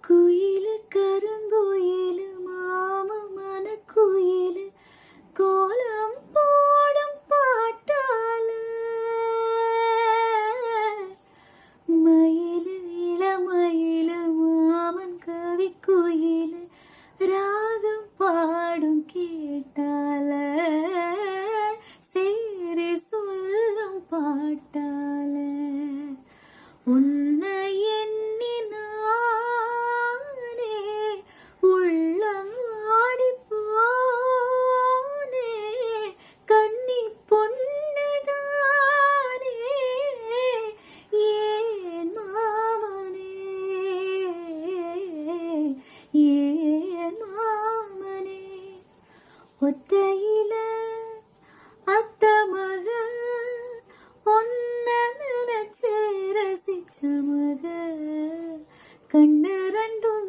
குயிலு கருங்குயிலு மாமமான குயிலு கோலம் போடும் பாட்டால மயிலு இளமயிலு மாமன் கவி குயிலு ராகம் பாடும் கேட்டால சேரி சொல்லும் பாட்டால உன்னை எண்ணி நானே உள்ளம் ஆடி போனே கன்னி பொன்னதானே ஏன் மாமனே ஏன் மாமனே ஒத்தையில அத்த மக ஒன்ன நினைச்சு ரசிச்ச மக கண்ணு ரெண்டும்